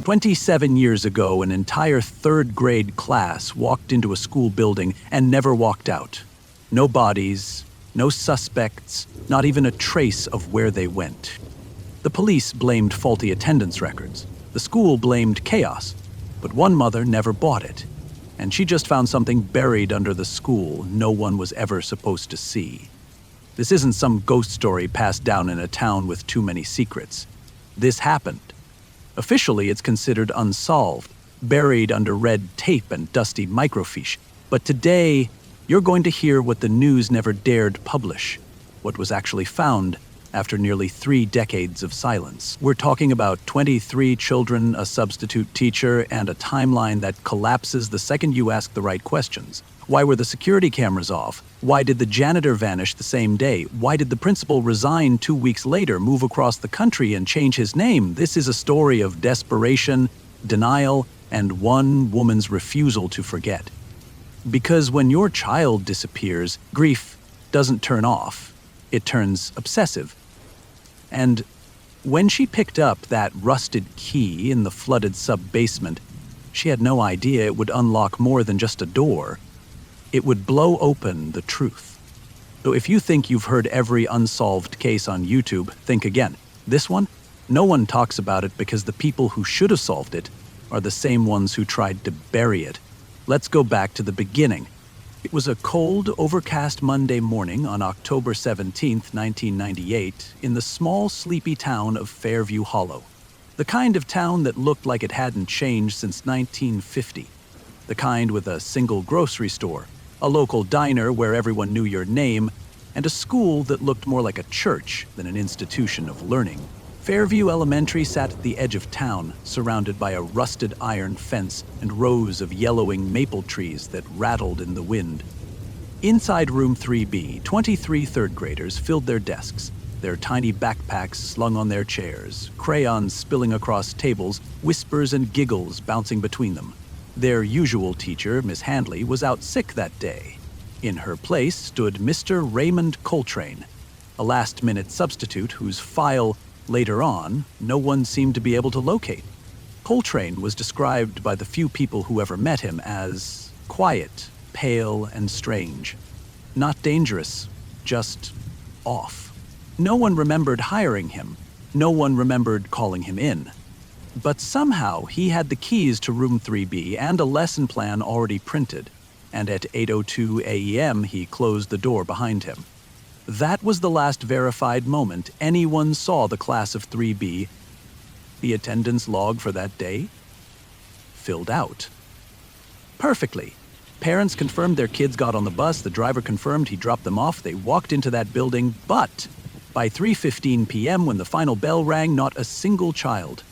27 years ago, an entire third-grade class walked into a school building and never walked out. No bodies, no suspects, not even a trace of where they went. The police blamed faulty attendance records. The school blamed chaos. But one mother never bought it, and she just found something buried under the school no one was ever supposed to see. This isn't some ghost story passed down in a town with too many secrets. This happened. Officially, it's considered unsolved, buried under red tape and dusty microfiche. But today, you're going to hear what the news never dared publish, what was actually found after nearly 3 decades of silence. We're talking about 23 children, a substitute teacher, and a timeline that collapses the second you ask the right questions. Why were the security cameras off? Why did the janitor vanish the same day? Why did the principal resign 2 weeks later, move across the country, and change his name? This is a story of desperation, denial, and one woman's refusal to forget. Because when your child disappears, grief doesn't turn off. It turns obsessive. And when she picked up that rusted key in the flooded sub-basement, she had no idea it would unlock more than just a door. It would blow open the truth. So if you think you've heard every unsolved case on YouTube, think again. This one? No one talks about it because the people who should have solved it are the same ones who tried to bury it. Let's go back to the beginning. It was a cold, overcast Monday morning on October 17, 1998, in the small, sleepy town of Fairview Hollow. The kind of town that looked like it hadn't changed since 1950. The kind with a single grocery store, a local diner where everyone knew your name, and a school that looked more like a church than an institution of learning. Fairview Elementary sat at the edge of town, surrounded by a rusted iron fence and rows of yellowing maple trees that rattled in the wind. Inside room 3B, 23 third graders filled their desks, their tiny backpacks slung on their chairs, crayons spilling across tables, whispers and giggles bouncing between them. Their usual teacher, Miss Handley, was out sick that day. In her place stood Mr. Raymond Coltrane, a last-minute substitute whose file, later on, no one seemed to be able to locate. Coltrane was described by the few people who ever met him as quiet, pale, and strange. Not dangerous, just off. No one remembered hiring him. No one remembered calling him in. But somehow he had the keys to room 3B and a lesson plan already printed, and at 8:02 a.m. he closed the door behind him. That was the last verified moment anyone saw the class of 3B. The attendance log for that day? Filled out. Perfectly. Parents confirmed their kids got on the bus, the driver confirmed he dropped them off, they walked into that building, but by 3:15 p.m. when the final bell rang, not a single child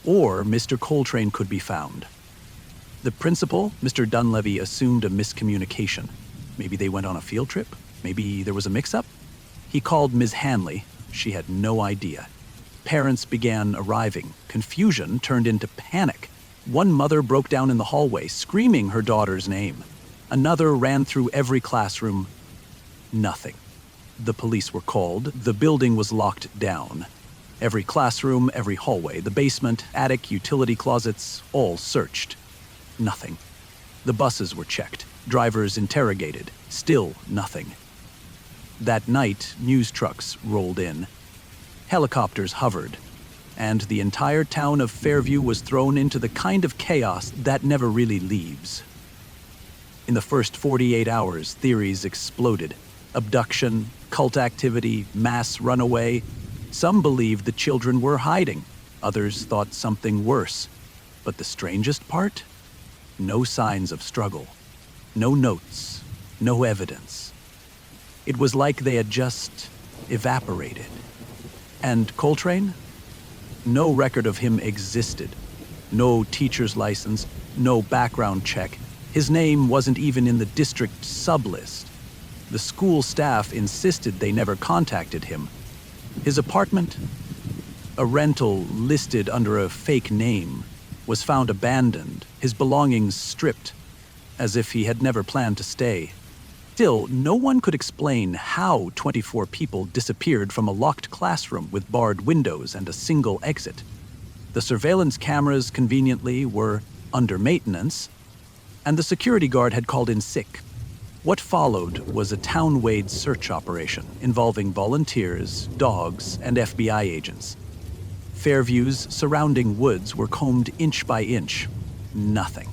or Mr. Coltrane could be found. The principal, Mr. Dunleavy, assumed a miscommunication. Maybe they went on a field trip? Maybe there was a mix-up? He called Ms. Hanley. She had no idea. Parents began arriving. Confusion turned into panic. One mother broke down in the hallway, screaming her daughter's name. Another ran through every classroom. Nothing. The police were called. The building was locked down. Every classroom, every hallway, the basement, attic, utility closets, all searched. Nothing. The buses were checked. Drivers interrogated. Still nothing. That night, news trucks rolled in. Helicopters hovered, and the entire town of Fairview was thrown into the kind of chaos that never really leaves. In the first 48 hours, theories exploded. Abduction, cult activity, mass runaway. Some believed the children were hiding. Others thought something worse. But the strangest part? No signs of struggle. No notes. No evidence. It was like they had just evaporated. And Coltrane? No record of him existed. No teacher's license, no background check. His name wasn't even in the district sublist. The school staff insisted they never contacted him. His apartment, a rental listed under a fake name, was found abandoned, his belongings stripped, as if he had never planned to stay. Still, no one could explain how 24 people disappeared from a locked classroom with barred windows and a single exit. The surveillance cameras, conveniently, were under maintenance, and the security guard had called in sick. What followed was a town-wide search operation involving volunteers, dogs, and FBI agents. Fairview's surrounding woods were combed inch by inch. Nothing.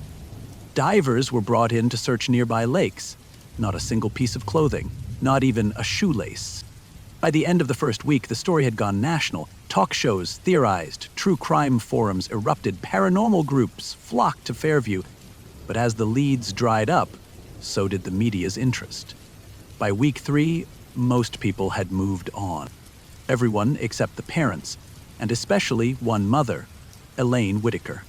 Divers were brought in to search nearby lakes. Not a single piece of clothing, not even a shoelace. By the end of the first week, the story had gone national. Talk shows theorized, true crime forums erupted, paranormal groups flocked to Fairview. But as the leads dried up, so did the media's interest. By week 3, most people had moved on. Everyone except the parents, and especially one mother, Elaine Whitaker.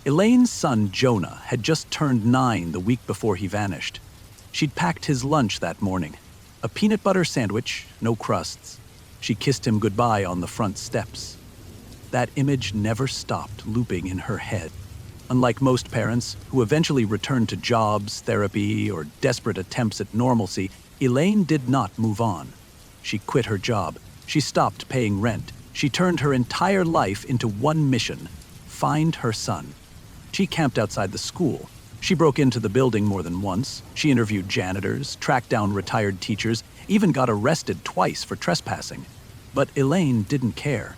Elaine's son, Jonah, had just turned 9 the week before he vanished. She'd packed his lunch that morning. A peanut butter sandwich, no crusts. She kissed him goodbye on the front steps. That image never stopped looping in her head. Unlike most parents, who eventually returned to jobs, therapy, or desperate attempts at normalcy, Elaine did not move on. She quit her job. She stopped paying rent. She turned her entire life into one mission: find her son. She camped outside the school. She broke into the building more than once. She interviewed janitors, tracked down retired teachers, even got arrested twice for trespassing. But Elaine didn't care,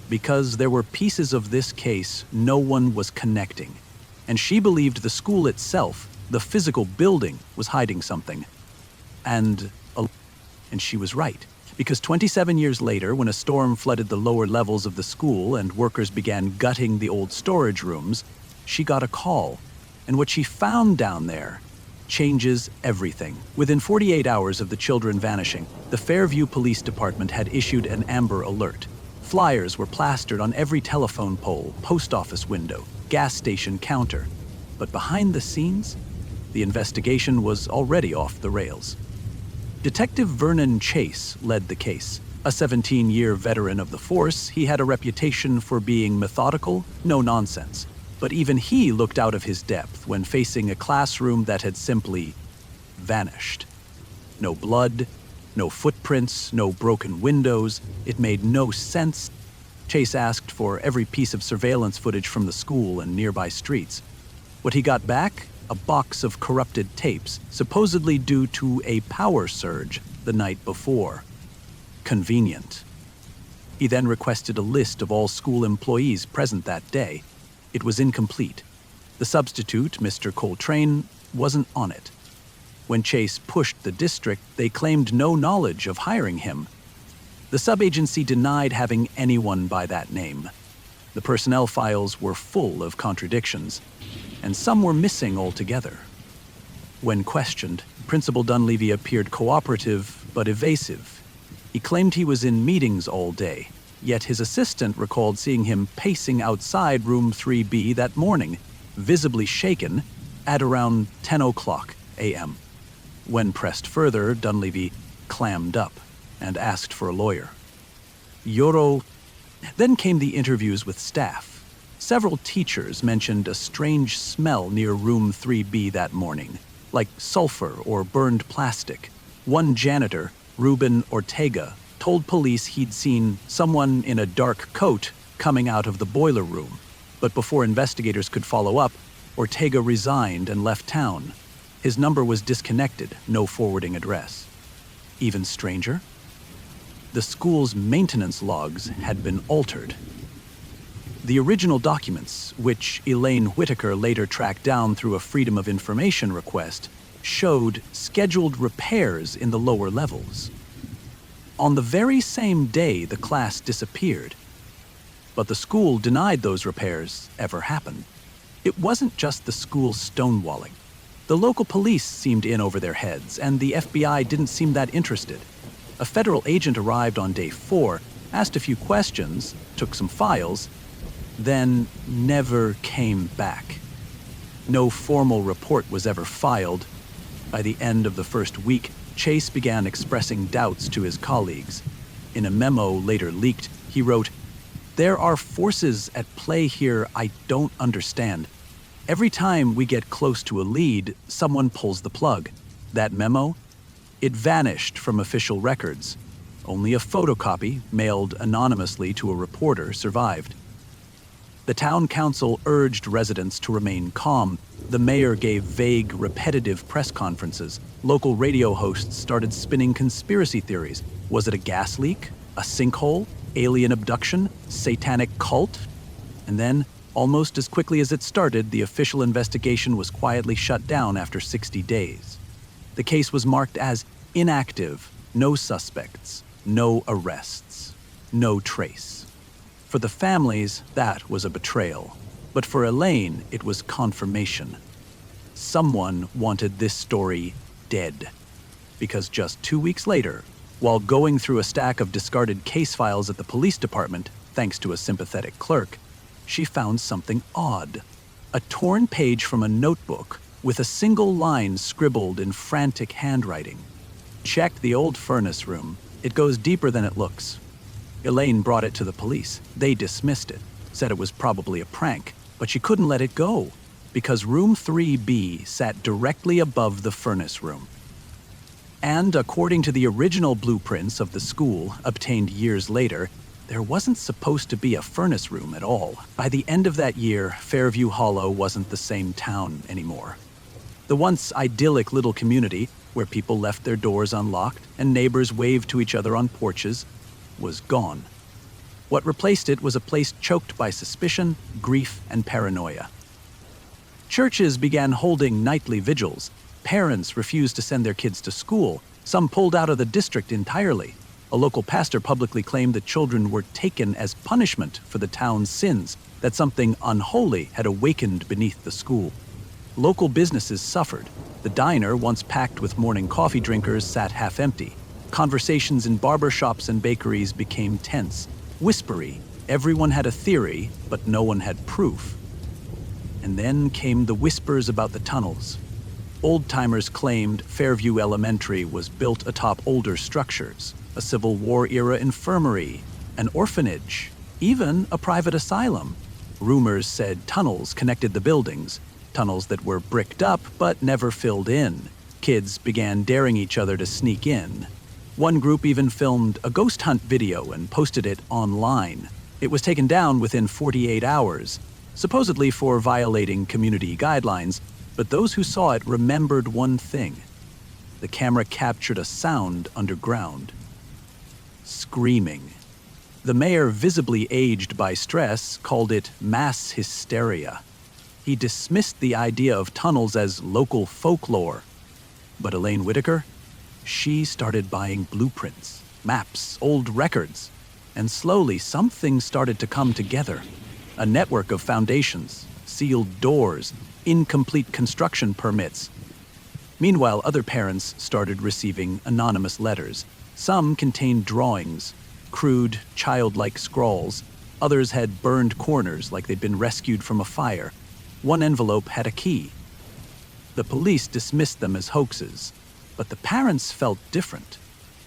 because there were pieces of this case no one was connecting. And she believed the school itself, the physical building, was hiding something. And she was right, because 27 years later, when a storm flooded the lower levels of the school and workers began gutting the old storage rooms, she got a call. And what she found down there changes everything. Within 48 hours of the children vanishing, the Fairview Police Department had issued an Amber Alert. Flyers were plastered on every telephone pole, post office window, gas station counter. But behind the scenes, the investigation was already off the rails. Detective Vernon Chase led the case. A 17-year veteran of the force, he had a reputation for being methodical, no nonsense. But even he looked out of his depth when facing a classroom that had simply vanished. No blood, no footprints, no broken windows. It made no sense. Chase asked for every piece of surveillance footage from the school and nearby streets. What he got back? A box of corrupted tapes, supposedly due to a power surge the night before. Convenient. He then requested a list of all school employees present that day. It was incomplete. The substitute, Mr. Coltrane, wasn't on it. When Chase pushed the district, they claimed no knowledge of hiring him. The sub-agency denied having anyone by that name. The personnel files were full of contradictions, and some were missing altogether. When questioned, Principal Dunleavy appeared cooperative but evasive. He claimed he was in meetings all day, yet his assistant recalled seeing him pacing outside room 3B that morning, visibly shaken, at around 10:00 a.m. When pressed further, Dunleavy clammed up and asked for a lawyer. Then came the interviews with staff. Several teachers mentioned a strange smell near room 3B that morning, like sulfur or burned plastic. One janitor, Ruben Ortega, told police he'd seen someone in a dark coat coming out of the boiler room. But before investigators could follow up, Ortega resigned and left town. His number was disconnected, no forwarding address. Even stranger, the school's maintenance logs had been altered. The original documents, which Elaine Whitaker later tracked down through a Freedom of Information request, showed scheduled repairs in the lower levels. On the very same day the class disappeared. But the school denied those repairs ever happened. It wasn't just the school stonewalling. The local police seemed in over their heads, and the FBI didn't seem that interested. A federal agent arrived on day 4, asked a few questions, took some files, then never came back. No formal report was ever filed. By the end of the first week, Chase began expressing doubts to his colleagues. In a memo later leaked, he wrote, "There are forces at play here I don't understand. Every time we get close to a lead, someone pulls the plug." That memo? It vanished from official records. Only a photocopy, mailed anonymously to a reporter, survived. The town council urged residents to remain calm. The mayor gave vague, repetitive press conferences. Local radio hosts started spinning conspiracy theories. Was it a gas leak? A sinkhole? Alien abduction? Satanic cult? And then, almost as quickly as it started, the official investigation was quietly shut down after 60 days. The case was marked as inactive, no suspects, no arrests, no trace. For the families, that was a betrayal. But for Elaine, it was confirmation. Someone wanted this story dead. Because just 2 weeks later, while going through a stack of discarded case files at the police department, thanks to a sympathetic clerk, she found something odd. A torn page from a notebook with a single line scribbled in frantic handwriting. Checked the old furnace room. It goes deeper than it looks. Elaine brought it to the police. They dismissed it, said it was probably a prank, but she couldn't let it go because room 3B sat directly above the furnace room. And according to the original blueprints of the school, obtained years later, there wasn't supposed to be a furnace room at all. By the end of that year, Fairview Hollow wasn't the same town anymore. The once idyllic little community, where people left their doors unlocked and neighbors waved to each other on porches, was gone. What replaced it was a place choked by suspicion, grief, and paranoia. Churches began holding nightly vigils. Parents refused to send their kids to school. Some pulled out of the district entirely. A local pastor publicly claimed that children were taken as punishment for the town's sins, that something unholy had awakened beneath the school. Local businesses suffered. The diner, once packed with morning coffee drinkers, sat half empty. Conversations in barbershops and bakeries became tense, whispery. Everyone had a theory, but no one had proof. And then came the whispers about the tunnels. Old-timers claimed Fairview Elementary was built atop older structures, a Civil War-era infirmary, an orphanage, even a private asylum. Rumors said tunnels connected the buildings, tunnels that were bricked up but never filled in. Kids began daring each other to sneak in. One group even filmed a ghost hunt video and posted it online. It was taken down within 48 hours, supposedly for violating community guidelines, but those who saw it remembered one thing. The camera captured a sound underground. Screaming. The mayor, visibly aged by stress, called it mass hysteria. He dismissed the idea of tunnels as local folklore. But Elaine Whitaker? She started buying blueprints, maps, old records, and slowly something started to come together. A network of foundations, sealed doors, incomplete construction permits. Meanwhile, other parents started receiving anonymous letters. Some contained drawings, crude, childlike scrawls. Others had burned corners like they'd been rescued from a fire. One envelope had a key. The police dismissed them as hoaxes, but the parents felt different.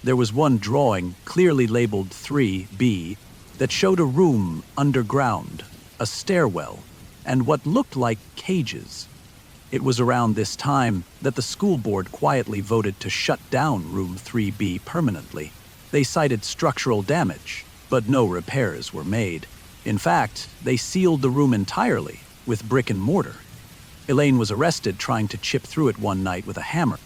There was one drawing, clearly labeled 3B, that showed a room underground, a stairwell, and what looked like cages. It was around this time that the school board quietly voted to shut down room 3B permanently. They cited structural damage, but no repairs were made. In fact, they sealed the room entirely with brick and mortar. Elaine was arrested trying to chip through it one night with a hammer.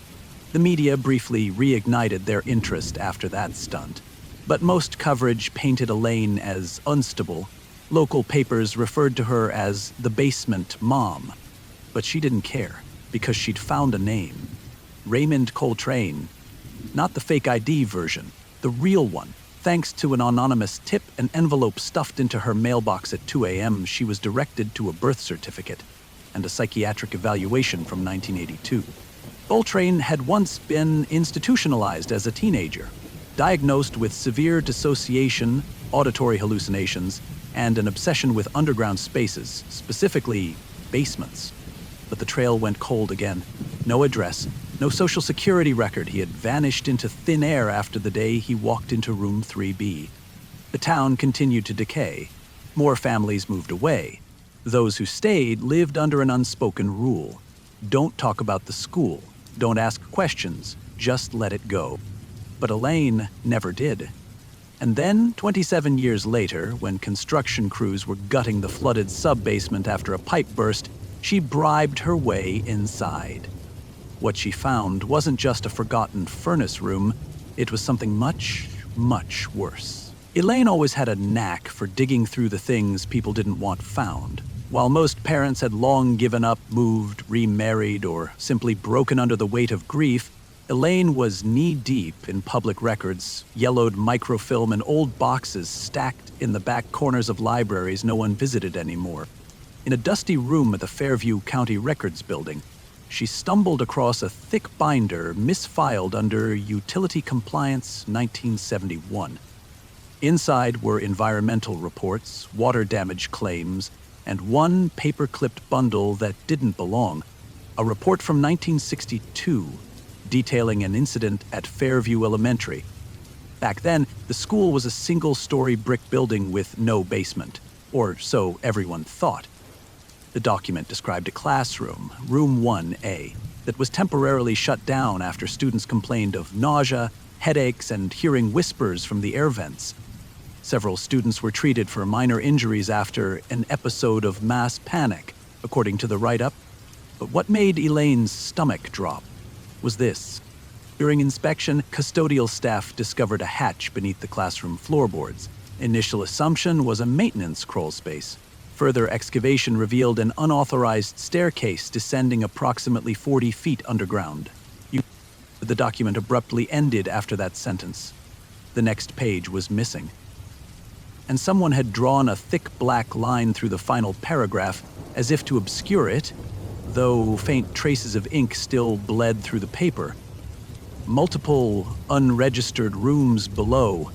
The media briefly reignited their interest after that stunt, but most coverage painted Elaine as unstable. Local papers referred to her as the basement mom, but she didn't care because she'd found a name. Raymond Coltrane. Not the fake ID version, the real one. Thanks to an anonymous tip, an envelope stuffed into her mailbox at 2 a.m., she was directed to a birth certificate and a psychiatric evaluation from 1982. Coltrane had once been institutionalized as a teenager, diagnosed with severe dissociation, auditory hallucinations, and an obsession with underground spaces, specifically basements. But the trail went cold again. No address, no social security record. He had vanished into thin air after the day he walked into room 3B. The town continued to decay. More families moved away. Those who stayed lived under an unspoken rule. Don't talk about the school. Don't ask questions. Just let it go. But Elaine never did. And then, 27 years later, when construction crews were gutting the flooded sub-basement after a pipe burst, she bribed her way inside. What she found wasn't just a forgotten furnace room, it was something much, much worse. Elaine always had a knack for digging through the things people didn't want found. While most parents had long given up, moved, remarried, or simply broken under the weight of grief, Elaine was knee-deep in public records, yellowed microfilm, and old boxes stacked in the back corners of libraries no one visited anymore. In a dusty room at the Fairview County Records Building, she stumbled across a thick binder misfiled under Utility Compliance 1971. Inside were environmental reports, water damage claims, and one paper-clipped bundle that didn't belong, a report from 1962 detailing an incident at Fairview Elementary. Back then, the school was a single-story brick building with no basement, or so everyone thought. The document described a classroom, Room 1A, that was temporarily shut down after students complained of nausea, headaches, and hearing whispers from the air vents. Several students were treated for minor injuries after an episode of mass panic, according to the write-up. But what made Elaine's stomach drop was this. During inspection, custodial staff discovered a hatch beneath the classroom floorboards. Initial assumption was a maintenance crawl space. Further excavation revealed an unauthorized staircase descending approximately 40 feet underground. The document abruptly ended after that sentence. The next page was missing. And someone had drawn a thick black line through the final paragraph as if to obscure it, though faint traces of ink still bled through the paper. Multiple unregistered rooms below,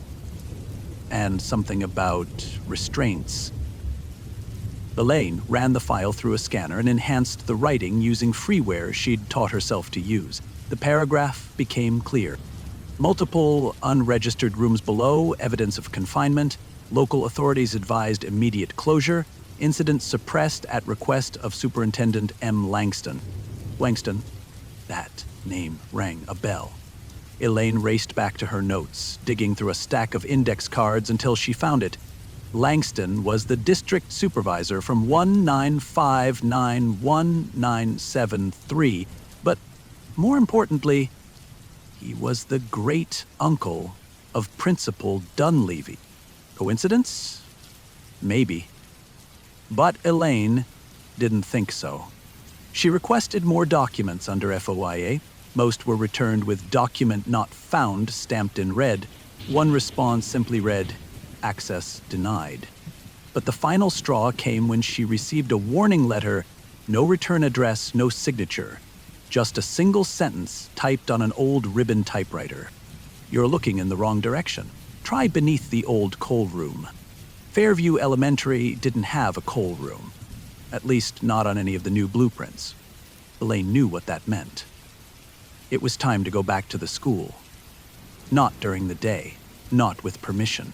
and something about restraints. Elaine ran the file through a scanner and enhanced the writing using freeware she'd taught herself to use. The paragraph became clear. Multiple unregistered rooms below, evidence of confinement. Local authorities advised immediate closure. Incident suppressed at request of Superintendent M. Langston. Langston, that name rang a bell. Elaine raced back to her notes, digging through a stack of index cards until she found it. Langston was the district supervisor from 195911973, but more importantly, he was the great-uncle of Principal Dunleavy. Coincidence? Maybe. But Elaine didn't think so. She requested more documents under FOIA. Most were returned with "document not found" stamped in red. One response simply read, "access denied." But the final straw came when she received a warning letter, no return address, no signature. Just a single sentence typed on an old ribbon typewriter. "You're looking in the wrong direction. Try beneath the old coal room." Fairview Elementary didn't have a coal room, at least not on any of the new blueprints. Elaine knew what that meant. It was time to go back to the school. Not during the day, not with permission.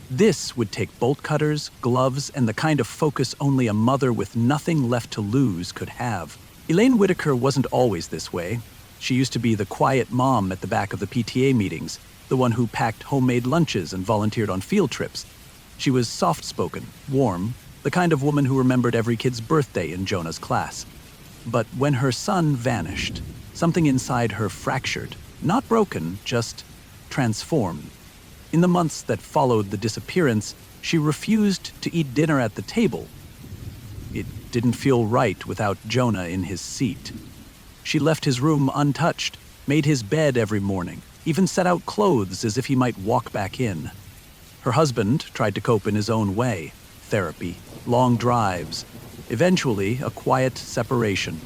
This would take bolt cutters, gloves, and the kind of focus only a mother with nothing left to lose could have. Elaine Whitaker wasn't always this way. She used to be the quiet mom at the back of the PTA meetings, the one who packed homemade lunches and volunteered on field trips. She was soft-spoken, warm, the kind of woman who remembered every kid's birthday in Jonah's class. But when her son vanished, something inside her fractured, not broken, just transformed. In the months that followed the disappearance, she refused to eat dinner at the table. It didn't feel right without Jonah in his seat. She left his room untouched, made his bed every morning, even set out clothes as if he might walk back in. Her husband tried to cope in his own way. Therapy, long drives, eventually a quiet separation.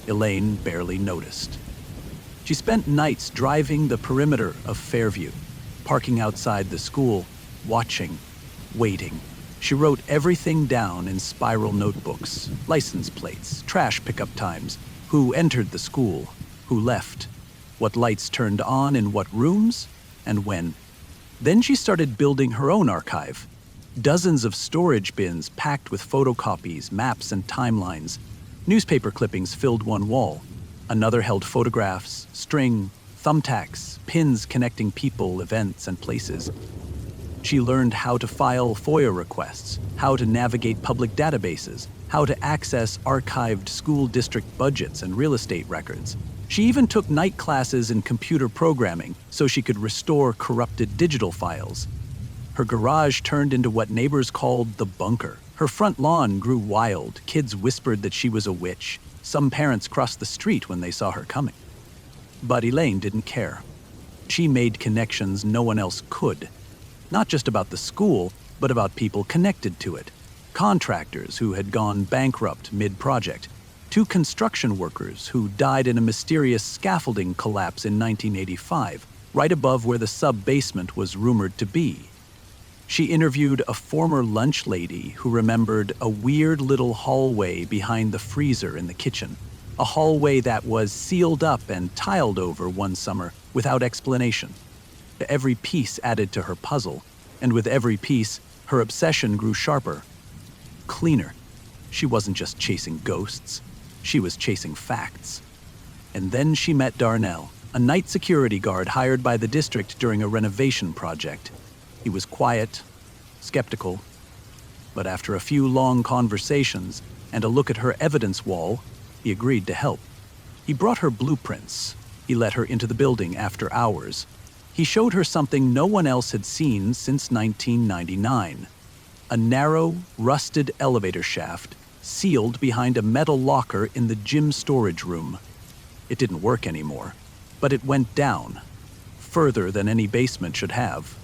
Elaine barely noticed. She spent nights driving the perimeter of Fairview, parking outside the school, watching, waiting. She wrote everything down in spiral notebooks, license plates, trash pickup times, who entered the school, who left, what lights turned on in what rooms, and when. Then she started building her own archive. Dozens of storage bins packed with photocopies, maps, and timelines. Newspaper clippings filled one wall. Another held photographs, string, thumbtacks, pins connecting people, events, and places. She learned how to file FOIA requests, how to navigate public databases, how to access archived school district budgets and real estate records. She even took night classes in computer programming so she could restore corrupted digital files. Her garage turned into what neighbors called the bunker. Her front lawn grew wild. Kids whispered that she was a witch. Some parents crossed the street when they saw her coming. But Elaine didn't care. She made connections no one else could. Not just about the school, but about people connected to it. Contractors who had gone bankrupt mid-project. 2 construction workers who died in a mysterious scaffolding collapse in 1985, right above where the sub-basement was rumored to be. She interviewed a former lunch lady who remembered a weird little hallway behind the freezer in the kitchen, a hallway that was sealed up and tiled over one summer without explanation. Every piece added to her puzzle, and with every piece, her obsession grew sharper, cleaner. She wasn't just chasing ghosts, she was chasing facts. And then she met Darnell, a night security guard hired by the district during a renovation project. He was quiet, skeptical, but after a few long conversations and a look at her evidence wall, he agreed to help. He brought her blueprints. He let her into the building after hours. He showed her something no one else had seen since 1999. A narrow, rusted elevator shaft sealed behind a metal locker in the gym storage room. It didn't work anymore, but it went down, further than any basement should have.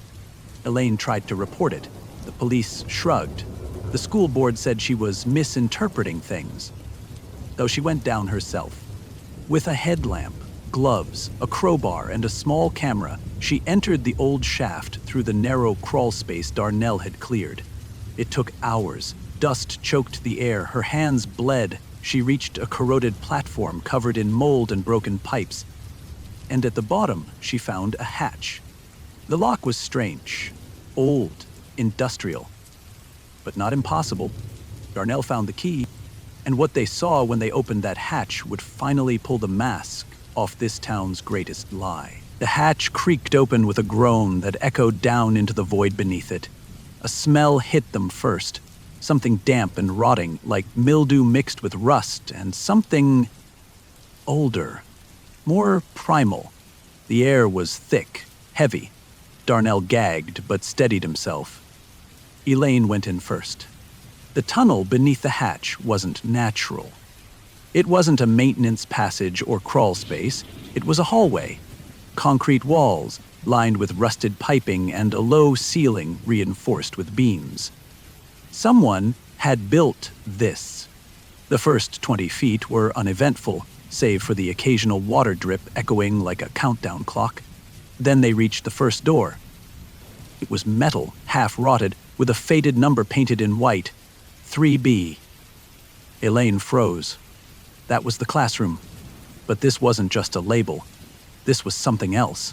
Elaine tried to report it. The police shrugged. The school board said she was misinterpreting things, though she went down herself. With a headlamp, gloves, a crowbar, and a small camera, she entered the old shaft through the narrow crawl space Darnell had cleared. It took hours. Dust choked the air. Her hands bled. She reached a corroded platform covered in mold and broken pipes. And at the bottom, she found a hatch. The lock was strange, old, industrial, but not impossible. Darnell found the key, and what they saw when they opened that hatch would finally pull the mask off this town's greatest lie. The hatch creaked open with a groan that echoed down into the void beneath it. A smell hit them first, something damp and rotting, like mildew mixed with rust, and something older, more primal. The air was thick, heavy. Darnell gagged but steadied himself. Elaine went in first. The tunnel beneath the hatch wasn't natural. It wasn't a maintenance passage or crawl space. It was a hallway. Concrete walls, lined with rusted piping, and a low ceiling reinforced with beams. Someone had built this. The first 20 feet were uneventful, save for the occasional water drip echoing like a countdown clock. Then they reached the first door. It was metal, half-rotted, with a faded number painted in white, 3B. Elaine froze. That was the classroom. But this wasn't just a label. This was something else.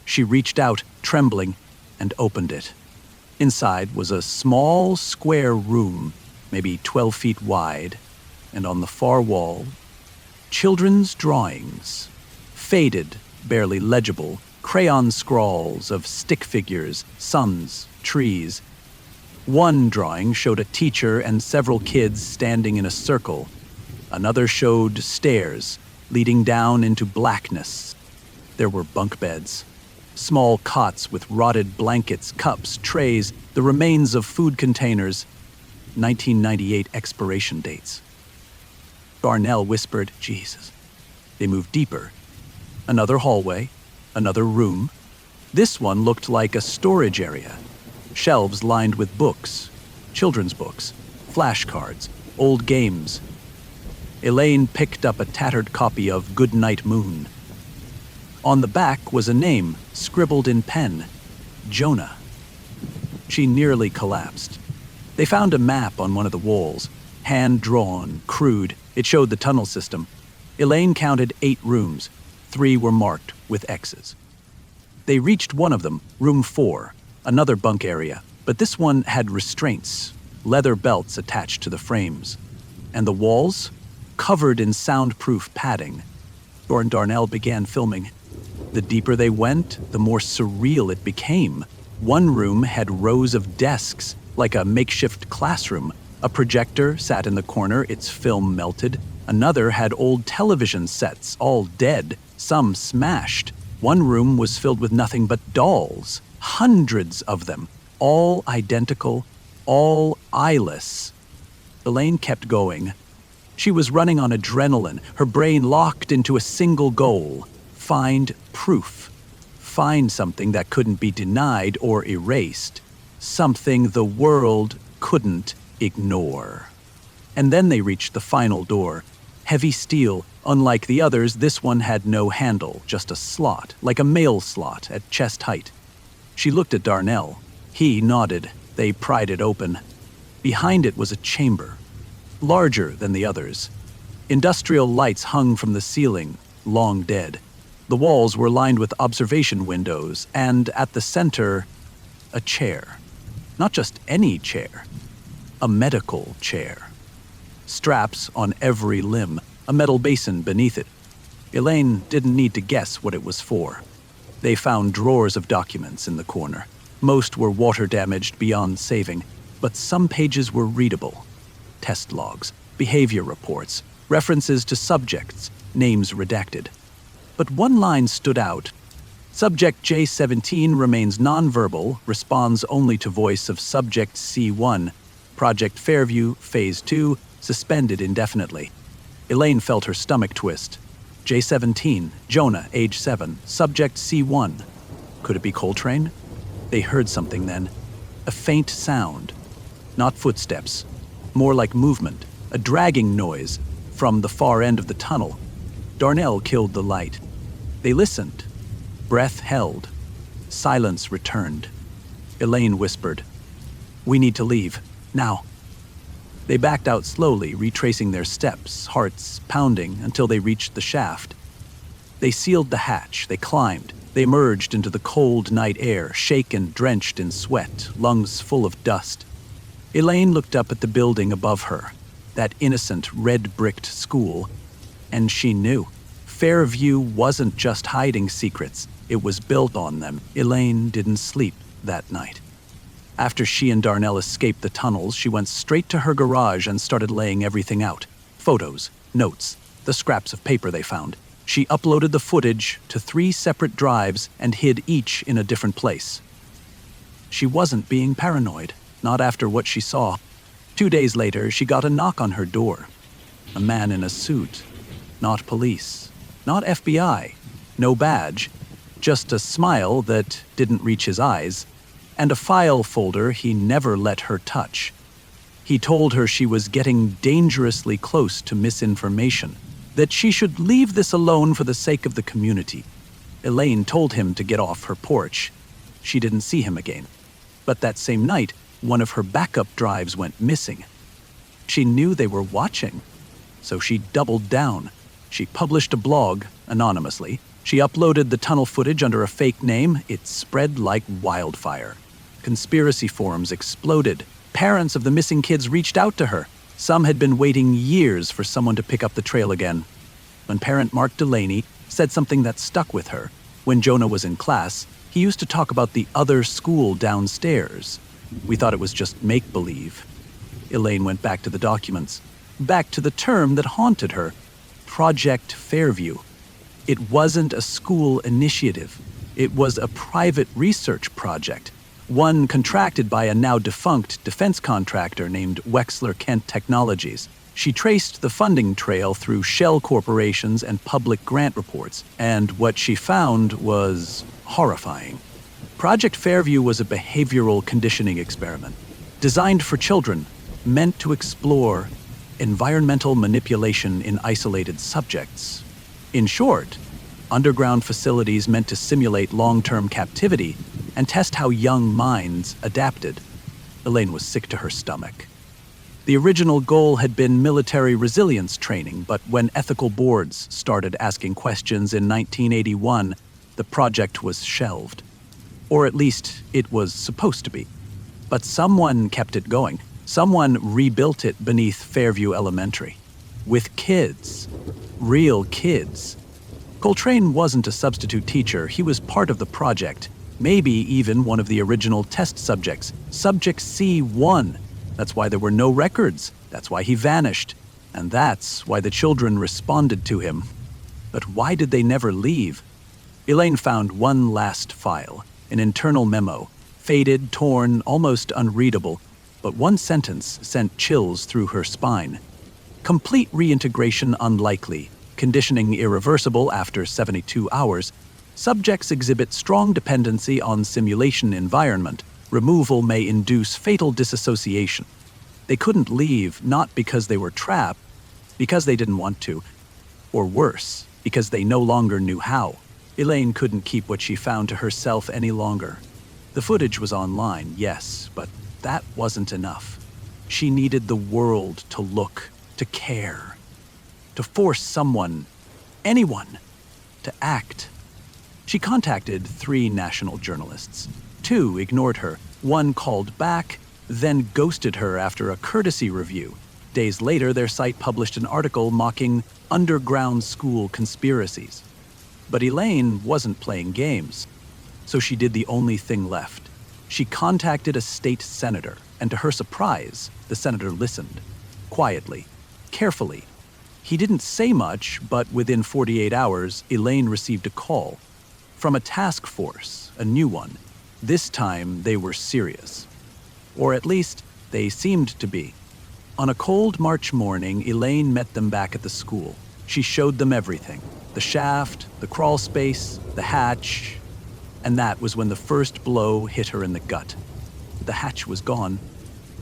She reached out, trembling, and opened it. Inside was a small, square room, maybe 12 feet wide, and on the far wall, children's drawings. Faded, barely legible, crayon scrawls of stick figures, suns, trees. One drawing showed a teacher and several kids standing in a circle. Another showed stairs leading down into blackness. There were bunk beds, small cots with rotted blankets, cups, trays, the remains of food containers, 1998 expiration dates. Darnell whispered, "Jesus." They moved deeper. Another hallway, another room. This one looked like a storage area. Shelves lined with books, children's books, flashcards, old games. Elaine picked up a tattered copy of Goodnight Moon. On the back was a name, scribbled in pen, Jonah. She nearly collapsed. They found a map on one of the walls, hand-drawn, crude. It showed the tunnel system. Elaine counted 8 rooms. 3 were marked with X's. They reached one of them, room 4, another bunk area, but this one had restraints, leather belts attached to the frames. And the walls? Covered in soundproof padding. Darnell began filming. The deeper they went, the more surreal it became. One room had rows of desks, like a makeshift classroom. A projector sat in the corner, its film melted. Another had old television sets, all dead, some smashed. One room was filled with nothing but dolls, hundreds of them, all identical, all eyeless. Elaine kept going. She was running on adrenaline, her brain locked into a single goal: find proof. Find something that couldn't be denied or erased. Something the world couldn't ignore. And then they reached the final door. Heavy steel. Unlike the others, this one had no handle, just a slot, like a mail slot at chest height. She looked at Darnell. He nodded. They pried it open. Behind it was a chamber, larger than the others. Industrial lights hung from the ceiling, long dead. The walls were lined with observation windows, and at the center, a chair. Not just any chair, a medical chair. Straps on every limb, a metal basin beneath it. Elaine didn't need to guess what it was for. They found drawers of documents in the corner. Most were water-damaged beyond saving, but some pages were readable. Test logs, behavior reports, references to subjects, names redacted. But one line stood out. Subject J17 remains nonverbal, responds only to voice of subject C1. Project Fairview, Phase 2, suspended indefinitely. Elaine felt her stomach twist. J17, Jonah, age 7, subject C1. Could it be Coltrane? They heard something then. A faint sound. Not footsteps. More like movement, a dragging noise from the far end of the tunnel. Darnell killed the light. They listened. Breath held. Silence returned. Elaine whispered, "We need to leave, now." They backed out slowly, retracing their steps, hearts pounding until they reached the shaft. They sealed the hatch, they climbed, they emerged into the cold night air, shaken, drenched in sweat, lungs full of dust. Elaine looked up at the building above her, that innocent red-bricked school, and she knew. Fairview wasn't just hiding secrets, it was built on them. Elaine didn't sleep that night. After she and Darnell escaped the tunnels, she went straight to her garage and started laying everything out. Photos, notes, the scraps of paper they found. She uploaded the footage to 3 separate drives and hid each in a different place. She wasn't being paranoid, not after what she saw. 2 days later, she got a knock on her door. A man in a suit. Not police. Not FBI. No badge. Just a smile that didn't reach his eyes. And a file folder he never let her touch. He told her she was getting dangerously close to misinformation, that she should leave this alone for the sake of the community. Elaine told him to get off her porch. She didn't see him again. But that same night, one of her backup drives went missing. She knew they were watching, so she doubled down. She published a blog, anonymously. She uploaded the tunnel footage under a fake name. It spread like wildfire. Conspiracy forums exploded. Parents of the missing kids reached out to her. Some had been waiting years for someone to pick up the trail again. When parent Mark Delaney said something that stuck with her. When Jonah was in class, he used to talk about the other school downstairs. We thought it was just make-believe. Elaine went back to the documents. Back to the term that haunted her. Project Fairview. It wasn't a school initiative. It was a private research project, one contracted by a now defunct defense contractor named Wexler Kent Technologies. She traced the funding trail through shell corporations and public grant reports, and what she found was horrifying. Project Fairview was a behavioral conditioning experiment, designed for children, meant to explore environmental manipulation in isolated subjects. In short, underground facilities meant to simulate long-term captivity and test how young minds adapted. Elaine was sick to her stomach. The original goal had been military resilience training, but when ethical boards started asking questions in 1981, the project was shelved. Or at least it was supposed to be. But someone kept it going. Someone rebuilt it beneath Fairview Elementary. With kids. Real kids. Coltrane wasn't a substitute teacher, he was part of the project. Maybe even one of the original test subjects, Subject C1. That's why there were no records. That's why he vanished. And that's why the children responded to him. But why did they never leave? Elaine found one last file, an internal memo, faded, torn, almost unreadable, but one sentence sent chills through her spine. Complete reintegration unlikely, conditioning irreversible after 72 hours. Subjects exhibit strong dependency on simulation environment. Removal may induce fatal disassociation. They couldn't leave, not because they were trapped, because they didn't want to, or worse, because they no longer knew how. Elaine couldn't keep what she found to herself any longer. The footage was online, yes, but that wasn't enough. She needed the world to look, to care, to force someone, anyone, to act. She contacted 3 national journalists. 2 ignored her. 1 called back, then ghosted her after a courtesy review. Days later, their site published an article mocking underground school conspiracies. But Elaine wasn't playing games, so she did the only thing left. She contacted a state senator, and to her surprise, the senator listened. Quietly, carefully. He didn't say much, but within 48 hours, Elaine received a call from a task force, a new one. This time, they were serious. Or at least, they seemed to be. On a cold March morning, Elaine met them back at the school. She showed them everything. The shaft, the crawl space, the hatch. And that was when the first blow hit her in the gut. The hatch was gone.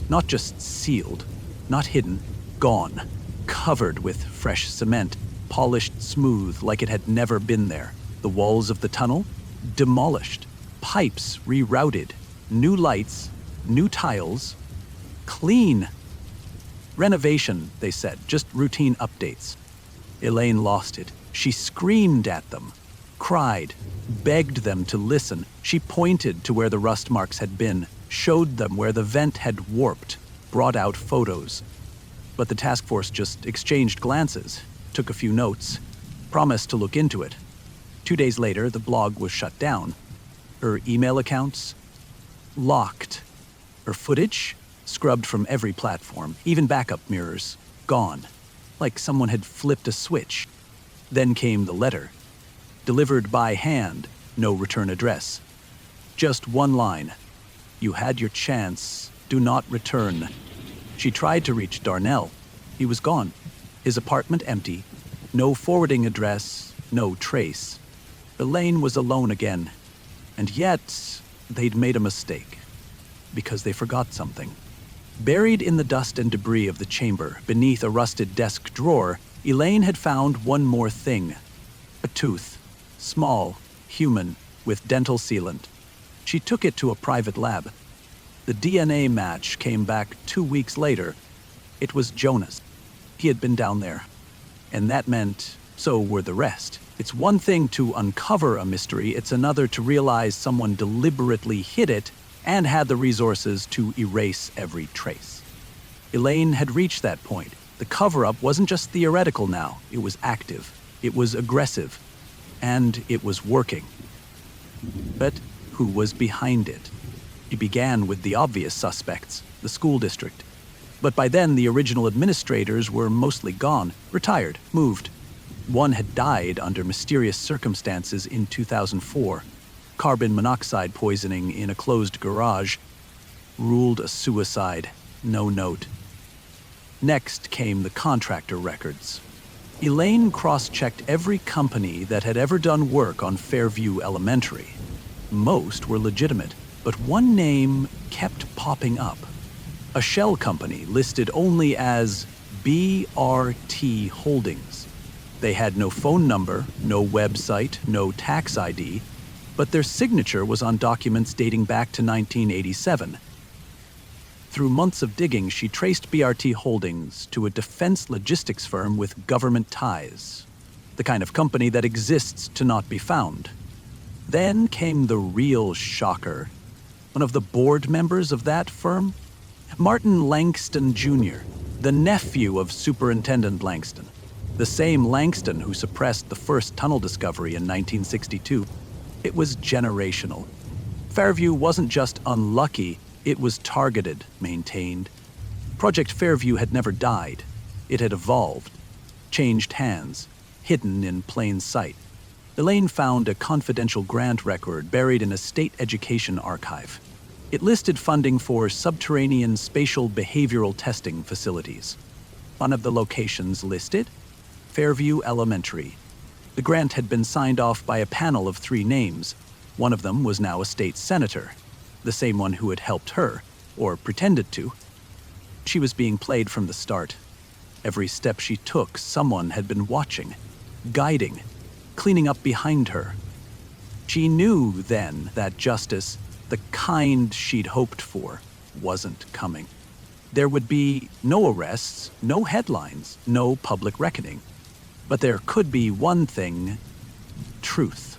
Not just sealed, not hidden, gone. Covered with fresh cement, polished smooth like it had never been there. The walls of the tunnel, demolished. Pipes rerouted. New lights, new tiles. Clean. Renovation, they said, just routine updates. Elaine lost it. She screamed at them, cried, begged them to listen. She pointed to where the rust marks had been, showed them where the vent had warped, brought out photos. But the task force just exchanged glances, took a few notes, promised to look into it. 2 days later, the blog was shut down. Her email accounts locked. Her footage scrubbed from every platform, even backup mirrors, gone. Like someone had flipped a switch. Then came the letter. Delivered by hand, no return address. Just one line. You had your chance. Do not return. She tried to reach Darnell. He was gone. His apartment empty. No forwarding address, no trace. Elaine was alone again. And yet, they'd made a mistake. Because they forgot something. Buried in the dust and debris of the chamber, beneath a rusted desk drawer, Elaine had found one more thing. A tooth. Small, human, with dental sealant. She took it to a private lab. The DNA match came back 2 weeks later. It was Jonas. He had been down there. And that meant so were the rest. It's one thing to uncover a mystery, it's another to realize someone deliberately hid it and had the resources to erase every trace. Elaine had reached that point. The cover-up wasn't just theoretical now, it was active, it was aggressive, and it was working. But who was behind it? It began with the obvious suspects, the school district. But by then, the original administrators were mostly gone, retired, moved. One had died under mysterious circumstances in 2004. Carbon monoxide poisoning in a closed garage. Ruled a suicide, no note. Next came the contractor records. Elaine cross-checked every company that had ever done work on Fairview Elementary. Most were legitimate, but one name kept popping up. A shell company listed only as BRT Holdings. They had no phone number, no website, no tax ID, but their signature was on documents dating back to 1987. Through months of digging, she traced BRT Holdings to a defense logistics firm with government ties, the kind of company that exists to not be found. Then came the real shocker. One of the board members of that firm? Martin Langston Jr., the nephew of Superintendent Langston. The same Langston who suppressed the first tunnel discovery in 1962. It was generational. Fairview wasn't just unlucky, it was targeted, maintained. Project Fairview had never died. It had evolved, changed hands, hidden in plain sight. Elaine found a confidential grant record buried in a state education archive. It listed funding for subterranean spatial behavioral testing facilities. One of the locations listed? Fairview Elementary. The grant had been signed off by a panel of 3 names. One of them was now a state senator, the same one who had helped her, or pretended to. She was being played from the start. Every step she took, someone had been watching, guiding, cleaning up behind her. She knew then that justice, the kind she'd hoped for, wasn't coming. There would be no arrests, no headlines, no public reckoning. But there could be one thing: truth.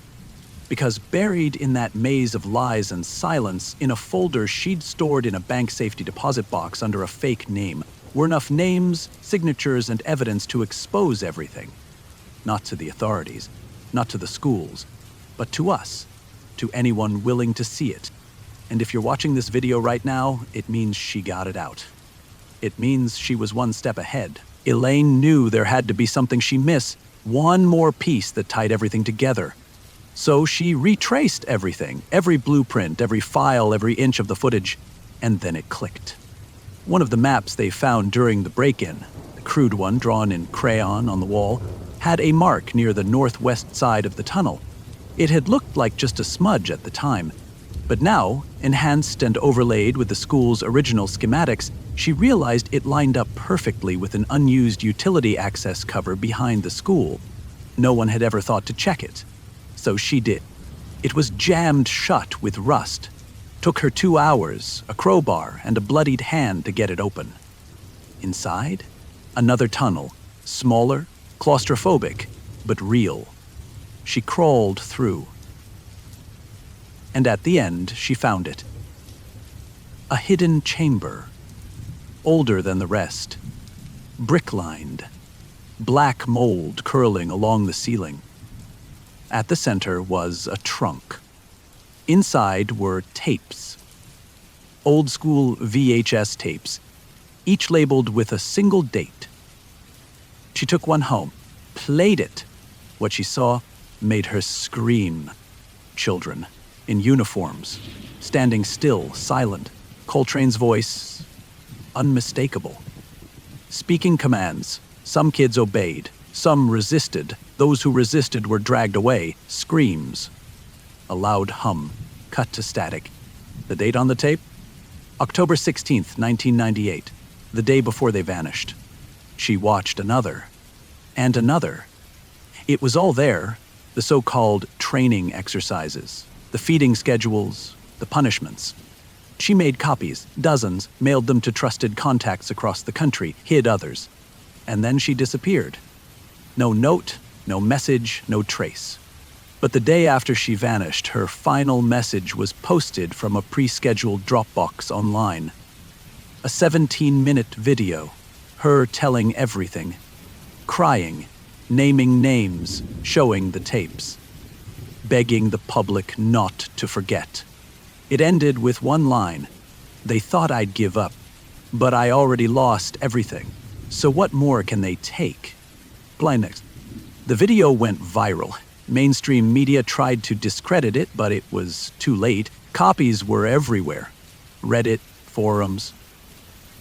Because buried in that maze of lies and silence, in a folder she'd stored in a bank safety deposit box under a fake name, were enough names, signatures, and evidence to expose everything. Not to the authorities, not to the schools, but to us, to anyone willing to see it. And if you're watching this video right now, it means she got it out. It means she was one step ahead. Elaine knew there had to be something she missed, one more piece that tied everything together. So she retraced everything, every blueprint, every file, every inch of the footage, and then it clicked. One of the maps they found during the break-in, the crude one drawn in crayon on the wall, had a mark near the northwest side of the tunnel. It had looked like just a smudge at the time, but now, enhanced and overlaid with the school's original schematics, she realized it lined up perfectly with an unused utility access cover behind the school. No one had ever thought to check it, so she did. It was jammed shut with rust. Took her 2 hours, a crowbar, and a bloodied hand to get it open. Inside, another tunnel, smaller, claustrophobic, but real. She crawled through. And at the end, she found it. A hidden chamber, older than the rest, brick-lined, black mold curling along the ceiling. At the center was a trunk. Inside were tapes, old-school VHS tapes, each labeled with a single date. She took one home, played it. What she saw made her scream. Children, in uniforms, standing still, silent. Coltrane's voice, unmistakable. Speaking commands. Some kids obeyed, some resisted. Those who resisted were dragged away. Screams. A loud hum, cut to static. The date on the tape? October 16th, 1998, the day before they vanished. She watched another, and another. It was all there, the so-called training exercises, the feeding schedules, the punishments. She made copies, dozens, mailed them to trusted contacts across the country, hid others. And then she disappeared. No note, no message, no trace. But the day after she vanished, her final message was posted from a pre-scheduled Dropbox online. A 17-minute video, her telling everything, crying, naming names, showing the tapes, begging the public not to forget. It ended with one line: "They thought I'd give up, but I already lost everything. So what more can they take?" Blindness. The video went viral. Mainstream media tried to discredit it, but it was too late. Copies were everywhere. Reddit, forums,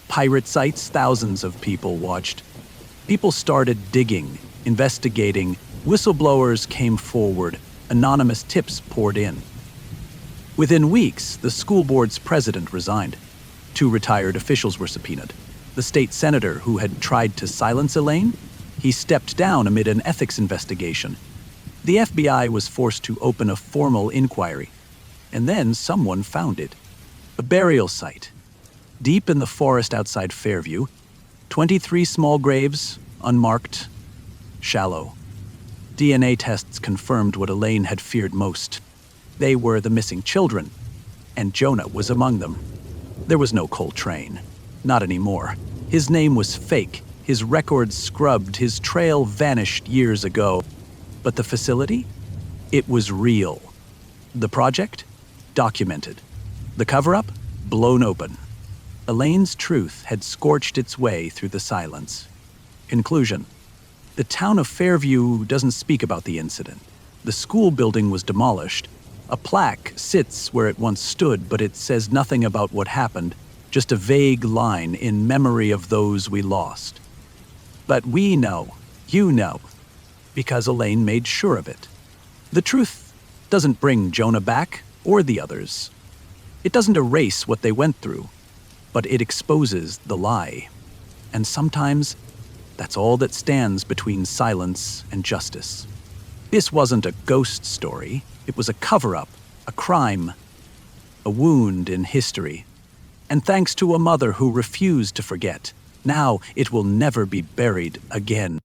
pirate sites, thousands of people watched. People started digging, investigating. Whistleblowers came forward. Anonymous tips poured in. Within weeks, the school board's president resigned. 2 retired officials were subpoenaed. The state senator who had tried to silence Elaine, he stepped down amid an ethics investigation. The FBI was forced to open a formal inquiry. And then someone found it. A burial site. Deep in the forest outside Fairview, 23 small graves, unmarked, shallow. DNA tests confirmed what Elaine had feared most. They were the missing children, and Jonah was among them. There was no Coltrane. Not anymore. His name was fake, his records scrubbed, his trail vanished years ago. But the facility? It was real. The project? documented. The cover-up? Blown open. Elaine's truth had scorched its way through the silence. Conclusion. The town of Fairview doesn't speak about the incident. The school building was demolished. A plaque sits where it once stood, but it says nothing about what happened, just a vague line in memory of those we lost. But we know, you know, because Elaine made sure of it. The truth doesn't bring Jonah back or the others. It doesn't erase what they went through, but it exposes the lie. And sometimes, that's all that stands between silence and justice. This wasn't a ghost story. It was a cover-up, a crime, a wound in history. And thanks to a mother who refused to forget, now it will never be buried again.